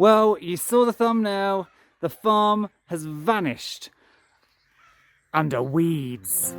Well, you saw the thumbnail. The farm has vanished under weeds.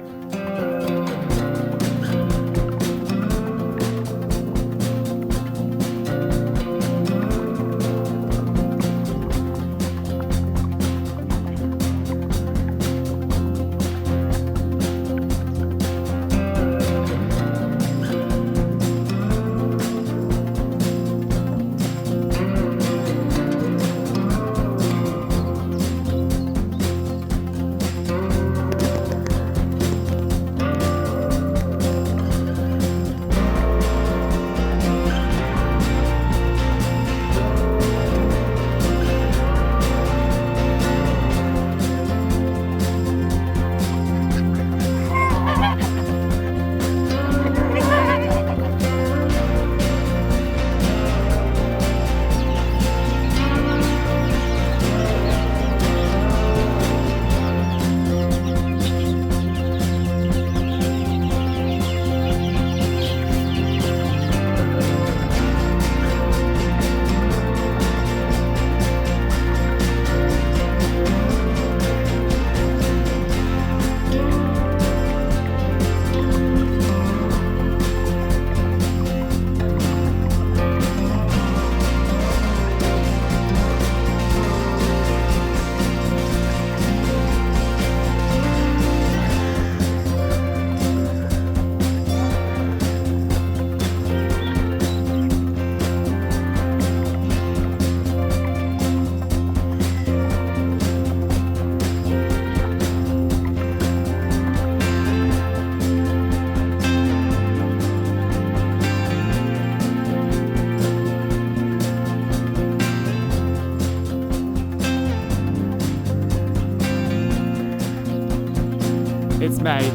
It's May,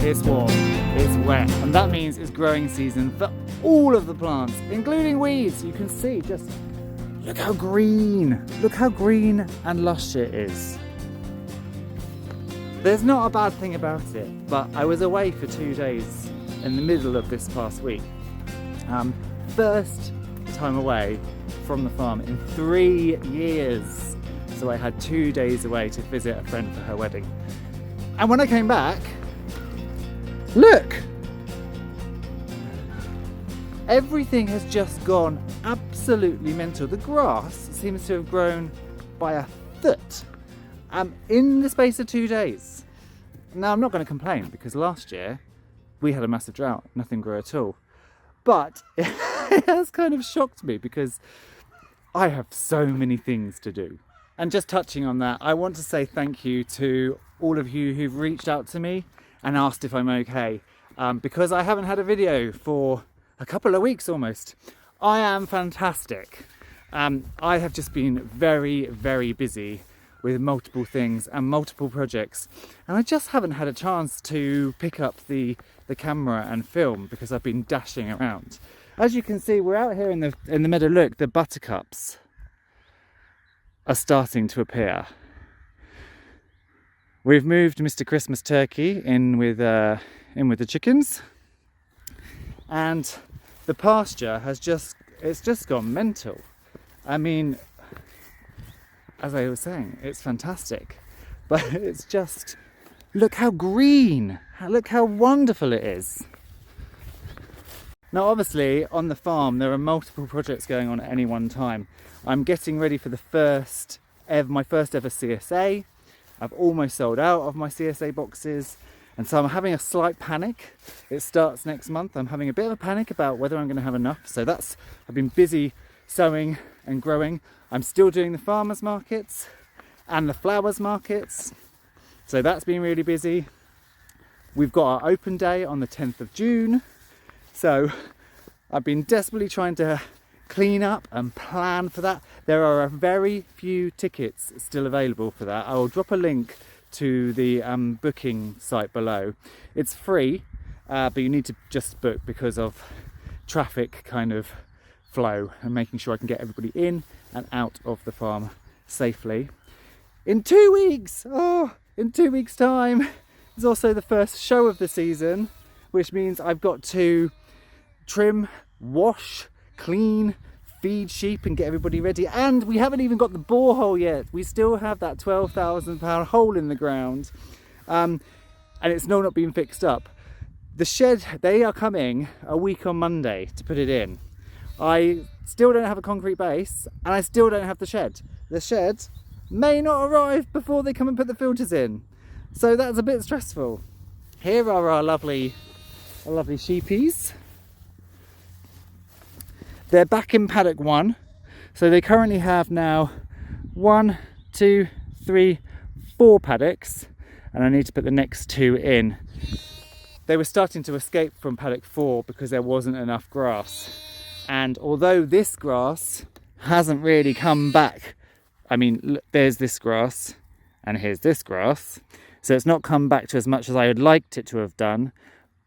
it's warm, it's wet, and that means it's growing season for all of the plants, including weeds. You can see, just look how green and lush it is. There's not a bad thing about it, but I was away for 2 days in the middle of this past week. First time away from the farm in 3 years. So I had 2 days away to visit a friend for her wedding. And when I came back, look! Everything has just gone absolutely mental. The grass seems to have grown by a foot in the space of 2 days. Now, I'm not going to complain because last year we had a massive drought, nothing grew at all. But it has kind of shocked me because I have so many things to do. And just touching on that, I want to say thank you to all of you who've reached out to me and asked if I'm okay, because I haven't had a video for a couple of weeks almost. I am fantastic. I have just been very, very busy with multiple things and multiple projects, and I just haven't had a chance to pick up the camera and film because I've been dashing around. As you can see, we're out here in the meadow. Look, the buttercups are starting to appear. We've moved Mr. Christmas Turkey in with the chickens, and the pasture has just gone mental. I mean, as I was saying, it's fantastic, but it's just, look how green, look how wonderful it is. Now obviously on the farm there are multiple projects going on at any one time. I'm getting ready for my first ever CSA. I've almost sold out of my CSA boxes, and so I'm having a slight panic. It starts next month. I'm having a bit of a panic about whether I'm going to have enough. So I've been busy sowing and growing. I'm still doing the farmers markets and the flowers markets. So that's been really busy. We've got our open day on the 10th of June. So I've been desperately trying to clean up and plan for that. There are a very few tickets still available for that. I will drop a link to the booking site below. It's free, but you need to just book because of traffic kind of flow and making sure I can get everybody in and out of the farm safely. In 2 weeks, in 2 weeks time, is also the first show of the season, which means I've got to trim, wash, clean, feed sheep and get everybody ready. And we haven't even got the borehole yet. We still have that £12,000 hole in the ground, and it's still not been fixed up. The shed, they are coming a week on Monday to put it in. I still don't have a concrete base, and I still don't have the shed. The shed may not arrive before they come and put the filters in, so that's a bit stressful. Here are our lovely sheepies. They're back in paddock 1, so they currently have now 1, 2, 3, 4 paddocks, and I need to put the next 2 in. They were starting to escape from paddock 4 because there wasn't enough grass, and although this grass hasn't really come back, I mean, look, there's this grass and here's this grass, so it's not come back to as much as I would liked it to have done,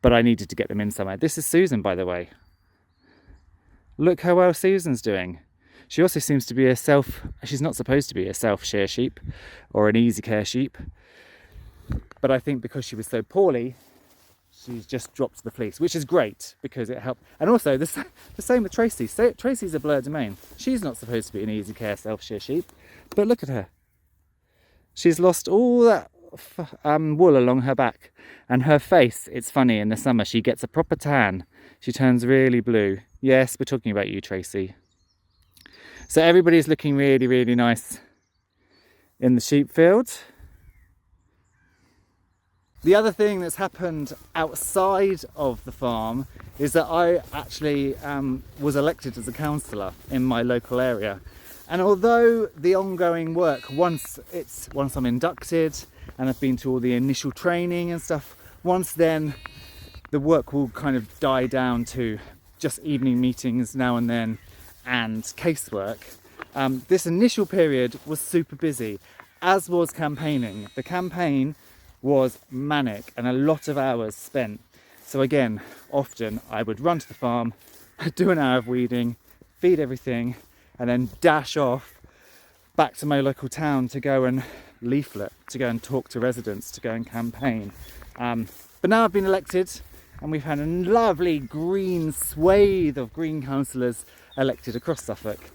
but I needed to get them in somewhere. This is Susan, by the way. Look how well Susan's doing. She also seems to be she's not supposed to be a self-shear sheep or an easy care sheep, but I think because she was so poorly, she's just dropped the fleece, which is great because it helped. And also the same with Tracy. So Tracy's a blur domain. She's not supposed to be an easy care self-shear sheep, but look at her. She's lost all that wool along her back, and her face, it's funny, in the summer she gets a proper tan. She turns really blue. Yes, we're talking about you, Tracy. So everybody's looking really, really nice in the sheep field. The other thing that's happened outside of the farm is that I actually was elected as a councillor in my local area. And although the ongoing work, once I'm inducted and I've been to all the initial training and stuff, once then the work will kind of die down to just evening meetings now and then and casework. This initial period was super busy, as was campaigning. The campaign was manic and a lot of hours spent. So again, often I would run to the farm, do an hour of weeding, feed everything, and then dash off back to my local town to go and leaflet, to go and talk to residents, to go and campaign. But now I've been elected, and we've had a lovely green swathe of green councillors elected across Suffolk.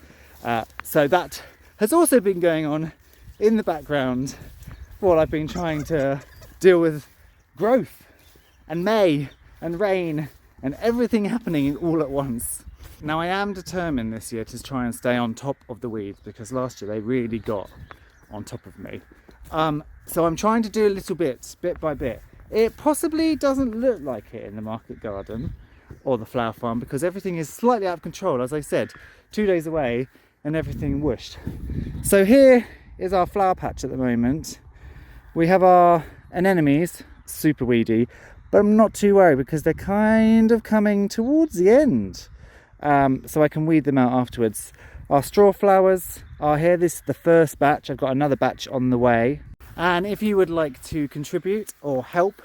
So that has also been going on in the background while I've been trying to deal with growth and May and rain and everything happening all at once. Now I am determined this year to try and stay on top of the weeds, because last year they really got on top of me. So I'm trying to do a little bit by bit. It possibly doesn't look like it in the market garden or the flower farm because everything is slightly out of control. As I said, 2 days away and everything whooshed. So here is our flower patch at the moment. We have our anemones, super weedy, but I'm not too worried because they're kind of coming towards the end. So I can weed them out afterwards. Our straw flowers are here. This is the first batch. I've got another batch on the way. And if you would like to contribute or help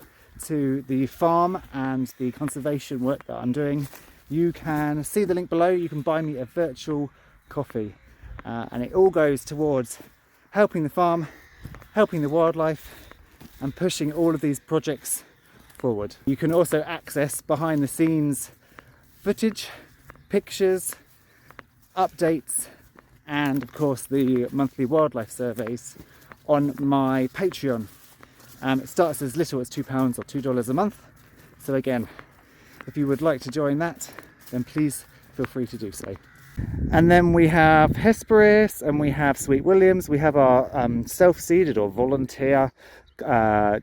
to the farm and the conservation work that I'm doing, you can see the link below. You can buy me a virtual coffee. And it all goes towards helping the farm, helping the wildlife, and pushing all of these projects forward. You can also access behind the scenes footage, pictures, updates, and of course the monthly wildlife surveys on my Patreon. It starts as little as £2 or $2 a month. So again, if you would like to join that, then please feel free to do so. And then we have Hesperus and we have Sweet Williams. We have our self-seeded or volunteer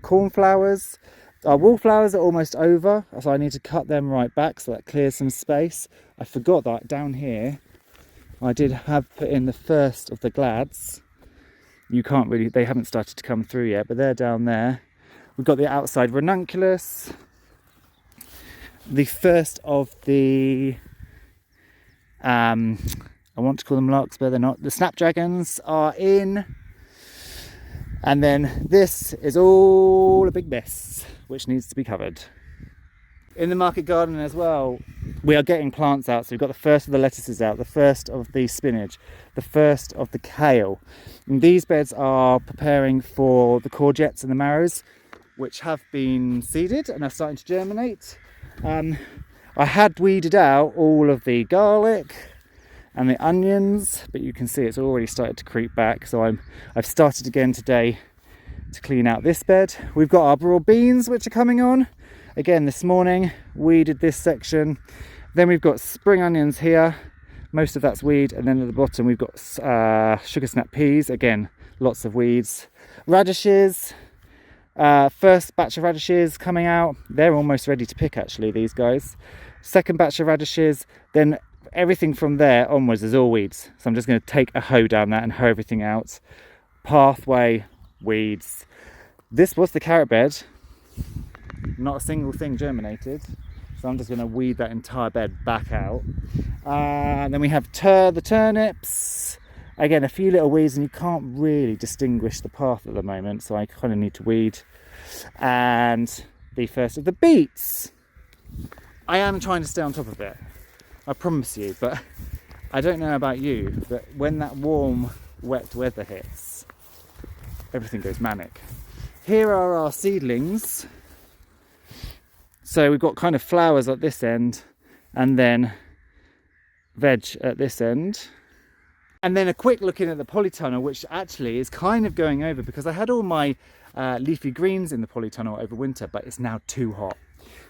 cornflowers. Our wallflowers are almost over, so I need to cut them right back so that clears some space. I forgot that down here I did have put in the first of the glads. You can't really, they haven't started to come through yet, but they're down there. We've got the outside ranunculus, the first of the I want to call them larks, but they're not. The snapdragons are in. And then this is all a big mess, which needs to be covered. In the market garden as well, we are getting plants out. So we've got the first of the lettuces out, the first of the spinach, the first of the kale. And these beds are preparing for the courgettes and the marrows, which have been seeded and are starting to germinate. I had weeded out all of the garlic and the onions, but you can see it's already started to creep back. So I've started again today to clean out this bed. We've got our broad beans which are coming on. Again this morning, weeded this section. Then we've got spring onions here. Most of that's weed, and then at the bottom we've got sugar snap peas. Again, lots of weeds. Radishes. First batch of radishes coming out. They're almost ready to pick actually, these guys. Second batch of radishes. Then everything from there onwards is all weeds. So I'm just going to take a hoe down that and hoe everything out. Pathway, weeds. This was the carrot bed. Not a single thing germinated. So I'm just going to weed that entire bed back out. And then we have the turnips. Again, a few little weeds, and you can't really distinguish the path at the moment. So I kind of need to weed. And the first of the beets. I am trying to stay on top of it, I promise you, but I don't know about you, but when that warm, wet weather hits, everything goes manic. Here are our seedlings. So we've got kind of flowers at this end, and then veg at this end. And then a quick look in at the polytunnel, which actually is kind of going over because I had all my leafy greens in the polytunnel over winter, but it's now too hot.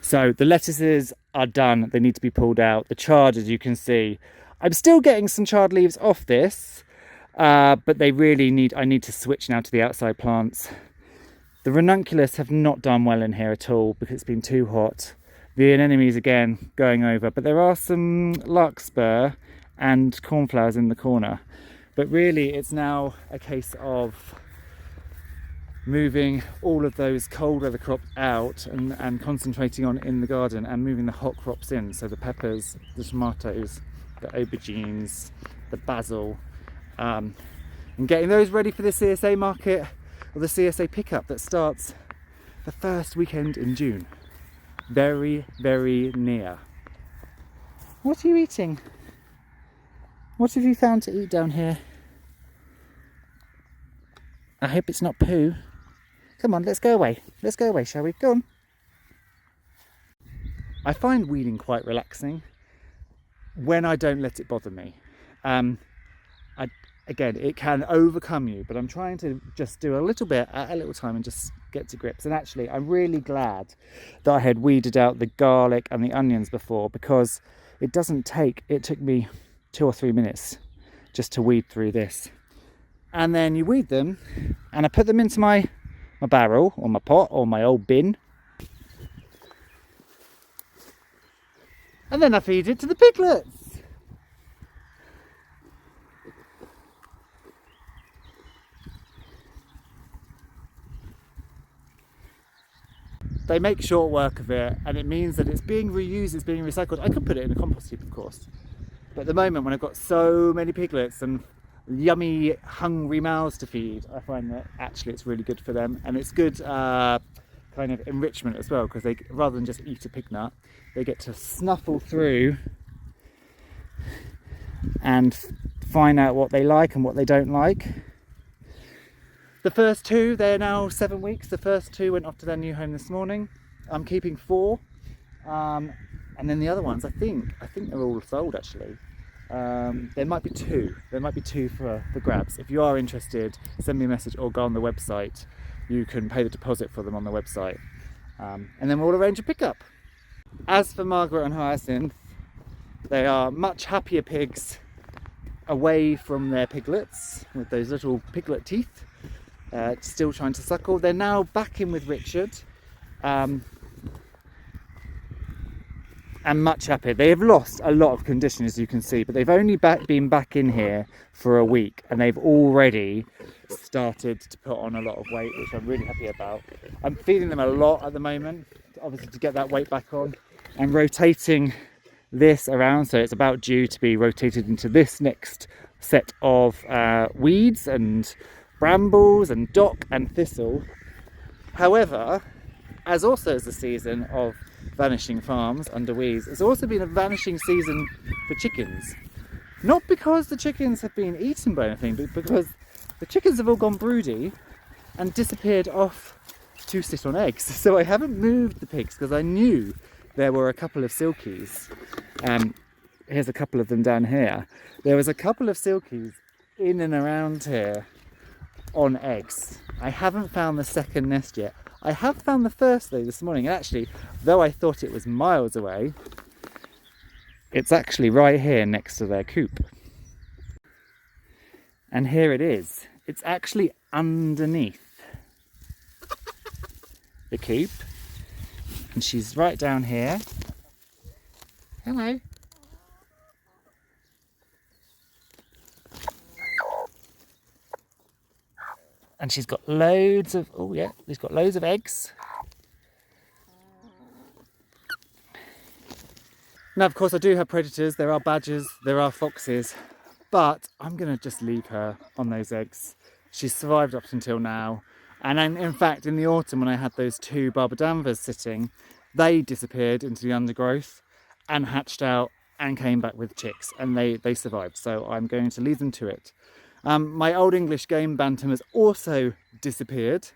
So the lettuces are done, they need to be pulled out. The chard, as you can see, I'm still getting some charred leaves off this, but they really I need to switch now to the outside plants. The ranunculus have not done well in here at all because it's been too hot. The anemones again going over, but there are some larkspur and cornflowers in the corner. But really it's now a case of moving all of those cold weather crops out and concentrating on in the garden and moving the hot crops in. So the peppers, the tomatoes, the aubergines, the basil, and getting those ready for the CSA market or the CSA pickup that starts the first weekend in June. Very, very near. What are you eating? What have you found to eat down here? I hope it's not poo. Come on, let's go away. Let's go away, shall we? Go on. I find weeding quite relaxing when I don't let it bother me. Again, it can overcome you, but I'm trying to just do a little bit at a little time and just get to grips. And actually, I'm really glad that I had weeded out the garlic and the onions before, because it took me 2 or 3 minutes just to weed through this. And then you weed them, and I put them into my barrel or my pot or my old bin, and then I feed it to the piglets. They make short work of it, and it means that it's being reused, it's being recycled. I could put it in a compost heap, of course, but at the moment when I've got so many piglets and yummy hungry mouths to feed, I find that actually it's really good for them, and it's good kind of enrichment as well, because they, rather than just eat a pig nut, they get to snuffle through and find out what they like and what they don't like. The first 2, they're now 7 weeks. The first 2 went off to their new home this morning. I'm keeping 4, and then the other ones, I think they're all sold actually. There might be 2. There might be 2 for grabs. If you are interested, send me a message or go on the website. You can pay the deposit for them on the website, and then we'll arrange a pickup. As for Margaret and Hyacinth, they are much happier pigs away from their piglets with those little piglet teeth, still trying to suckle. They're now back in with Richard, and much happier. They have lost a lot of condition, as you can see, but they've only been back in here for a week, and they've already started to put on a lot of weight, which I'm really happy about. I'm feeding them a lot at the moment, obviously to get that weight back on, and rotating this around, so it's about due to be rotated into this next set of weeds and brambles and dock and thistle. However, as the season of vanishing farms under weeds, it's also been a vanishing season for chickens. Not because the chickens have been eaten by anything, but because the chickens have all gone broody and disappeared off to sit on eggs. So I haven't moved the pigs because I knew there were a couple of silkies here's a couple of them down here. There was a couple of silkies in and around here on eggs. I haven't found the second nest yet. I have found the first though this morning. Actually, though I thought it was miles away, it's actually right here next to their coop. And here it is. It's actually underneath the coop. And she's right down here. Hello. And she's got loads of, oh yeah, she's got loads of eggs. Now, of course, I do have predators. There are badgers, there are foxes, but I'm going to just leave her on those eggs. She's survived up until now. And in fact, in the autumn, when I had those 2 Barbadavers sitting, they disappeared into the undergrowth and hatched out and came back with chicks, and they survived. So I'm going to leave them to it. My Old English game bantam has also disappeared,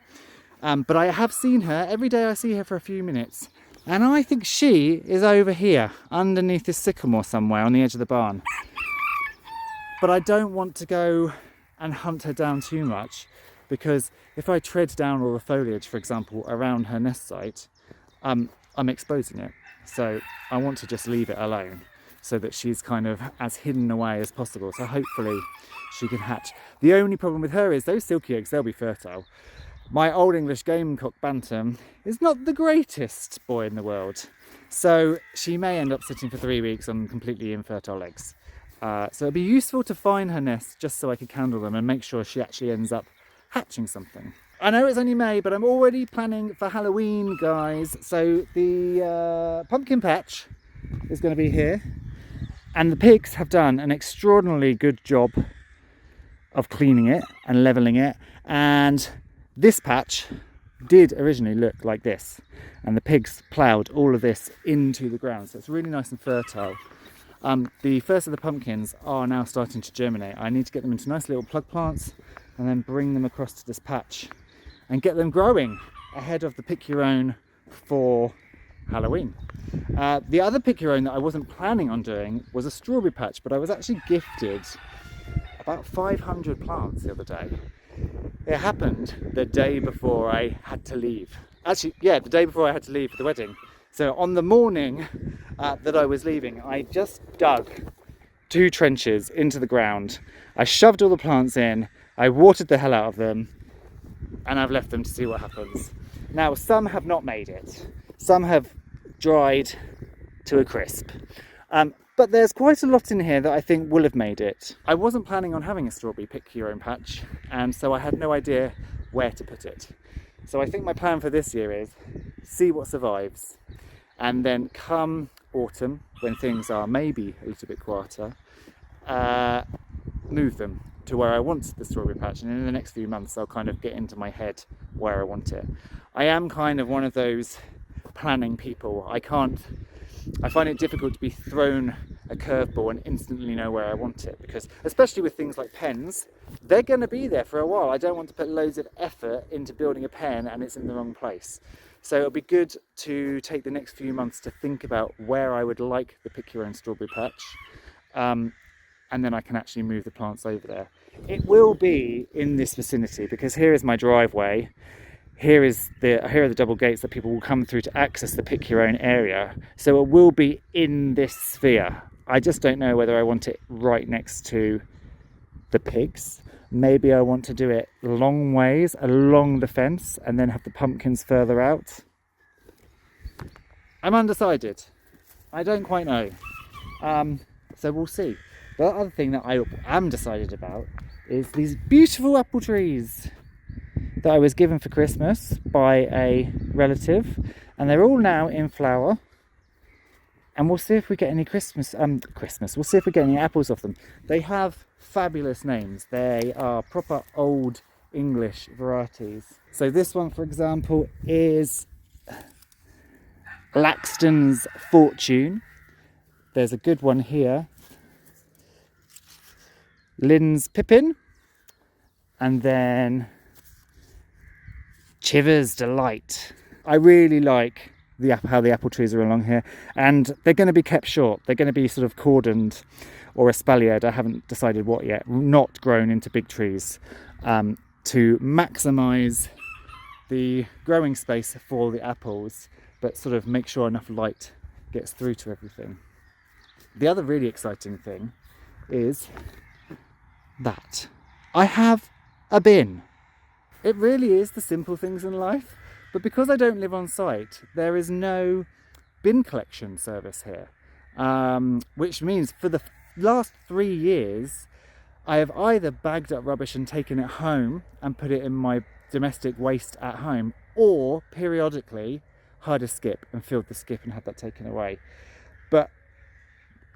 but I have seen her. Every day I see her for a few minutes, and I think she is over here underneath this sycamore somewhere on the edge of the barn. But I don't want to go and hunt her down too much, because if I tread down all the foliage, for example, around her nest site, I'm exposing it. So I want to just leave it alone so that she's kind of as hidden away as possible. So hopefully she can hatch. The only problem with her is those silky eggs, they'll be fertile. My Old English Gamecock Bantam is not the greatest boy in the world. So she may end up sitting for 3 weeks on completely infertile eggs. So it'd be useful to find her nest just so I could candle them and make sure she actually ends up hatching something. I know it's only May, but I'm already planning for Halloween, guys. So the pumpkin patch is going to be here. And the pigs have done an extraordinarily good job of cleaning it and levelling it. And this patch did originally look like this. And the pigs ploughed all of this into the ground. So it's really nice and fertile. The first of the pumpkins are now starting to germinate. I need to get them into nice little plug plants and then bring them across to this patch and get them growing ahead of the pick your own for Halloween. The other pick your own that I wasn't planning on doing was a strawberry patch, but I was actually gifted about 500 plants the other day. It happened the day before I had to leave. Actually, yeah, the day before I had to leave for the wedding. So on the morning that I was leaving, I just dug 2 trenches into the ground. I shoved all the plants in, I watered the hell out of them, and I've left them to see what happens. Now, some have not made it. Some have dried to a crisp. But there's quite a lot in here that I think will have made it. I wasn't planning on having a strawberry pick your own patch, and so I had no idea where to put it. So I think my plan for this year is see what survives, and then come autumn, when things are maybe a little bit quieter, move them to where I want the strawberry patch, and in the next few months I'll kind of get into my head where I want it. I am kind of one of those planning people. I find it difficult to be thrown a curveball and instantly know where I want it, because especially with things like pens, they're going to be there for a while. I don't want to put loads of effort into building a pen and it's in the wrong place. So it'll be good to take the next few months to think about where I would like the pick your own strawberry patch, and then I can actually move the plants over there. It will be in this vicinity, because here is my driveway. Here are the double gates that people will come through to access the pick your own area. So it will be in this sphere. I just don't know whether I want it right next to the pigs. Maybe I want to do it long ways along the fence and then have the pumpkins further out. I'm undecided. I don't quite know. So we'll see. The other thing that I am decided about is these beautiful apple trees that I was given for Christmas by a relative, and they're all now in flower, and we'll see if we get any we'll see if we get any apples off them. They have fabulous names. They are proper Old English varieties. So this one, for example, is Laxton's Fortune. There's a good one here, Lynn's Pippin, and then Chiver's Delight. I really like how the apple trees are along here, and they're going to be kept short. They're going to be sort of cordoned or espaliered, I haven't decided what yet, not grown into big trees, to maximise the growing space for the apples, but sort of make sure enough light gets through to everything. The other really exciting thing is that I have a bin. It really is the simple things in life, but because I don't live on site, there is no bin collection service here, which means for the last 3 years I have either bagged up rubbish and taken it home and put it in my domestic waste at home, or periodically hired a skip and filled the skip and had that taken away. But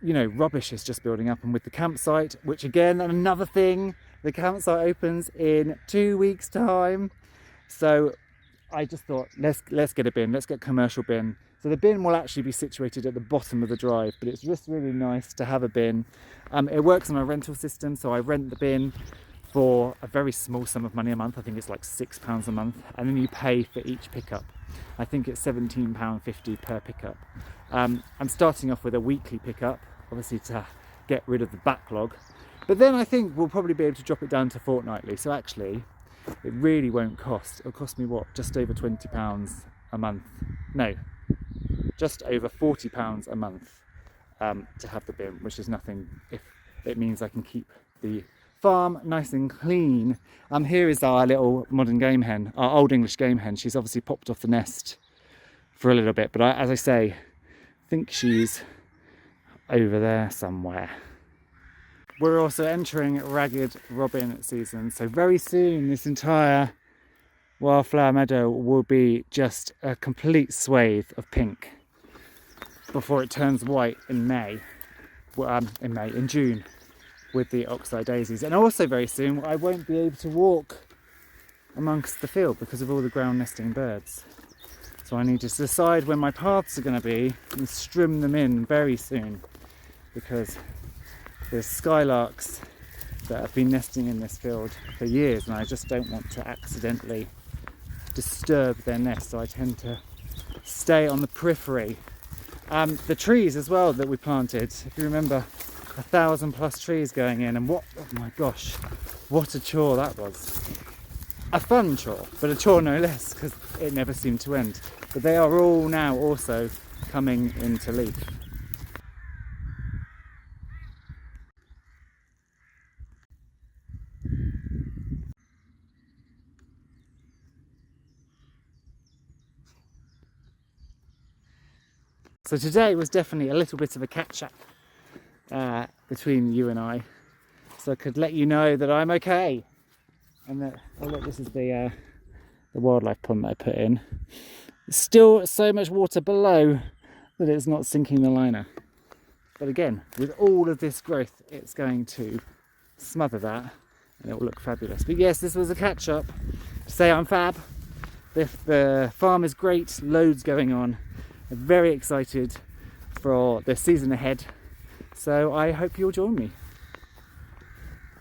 you know, rubbish is just building up, and with the campsite, which again, another thing, the campsite opens in 2 weeks' time, so I just thought let's get a bin, let's get a commercial bin. So the bin will actually be situated at the bottom of the drive, but it's just really nice to have a bin. It works on a rental system, so I rent the bin for a very small sum of money a month. I think it's like £6 a month, and then you pay for each pickup. I think it's £17.50 per pickup. I'm starting off with a weekly pickup, obviously to get rid of the backlog, but then I think we'll probably be able to drop it down to fortnightly. So actually it really won't cost, it'll cost me what, just over £20 a month, no, just over £40 a month to have the bin, which is nothing if it means I can keep the farm nice and clean. Here is our little modern game hen, our old English game hen. She's obviously popped off the nest for a little bit, but as I say, I think she's over there somewhere. We're also entering ragged robin season, so very soon this entire wildflower meadow will be just a complete swathe of pink before it turns white in June with the oxeye daisies. And also very soon I won't be able to walk amongst the field because of all the ground nesting birds. So I need to decide when my paths are going to be and strim them in very soon, because there's skylarks that have been nesting in this field for years, and I just don't want to accidentally disturb their nest, so I tend to stay on the periphery. The trees as well that we planted, if you remember, 1,000+ trees going in, and oh my gosh, what a chore that was. A fun chore, but a chore no less, because it never seemed to end. But they are all now also coming into leaf. So today was definitely a little bit of a catch-up between you and I, so I could let you know that I'm okay. And that, oh look, this is the wildlife pond that I put in. There's still so much water below that it's not sinking the liner. But again, with all of this growth, it's going to smother that and it will look fabulous. But yes, this was a catch-up to say I'm fab. The farm is great, loads going on. I'm very excited for the season ahead, so I hope you'll join me.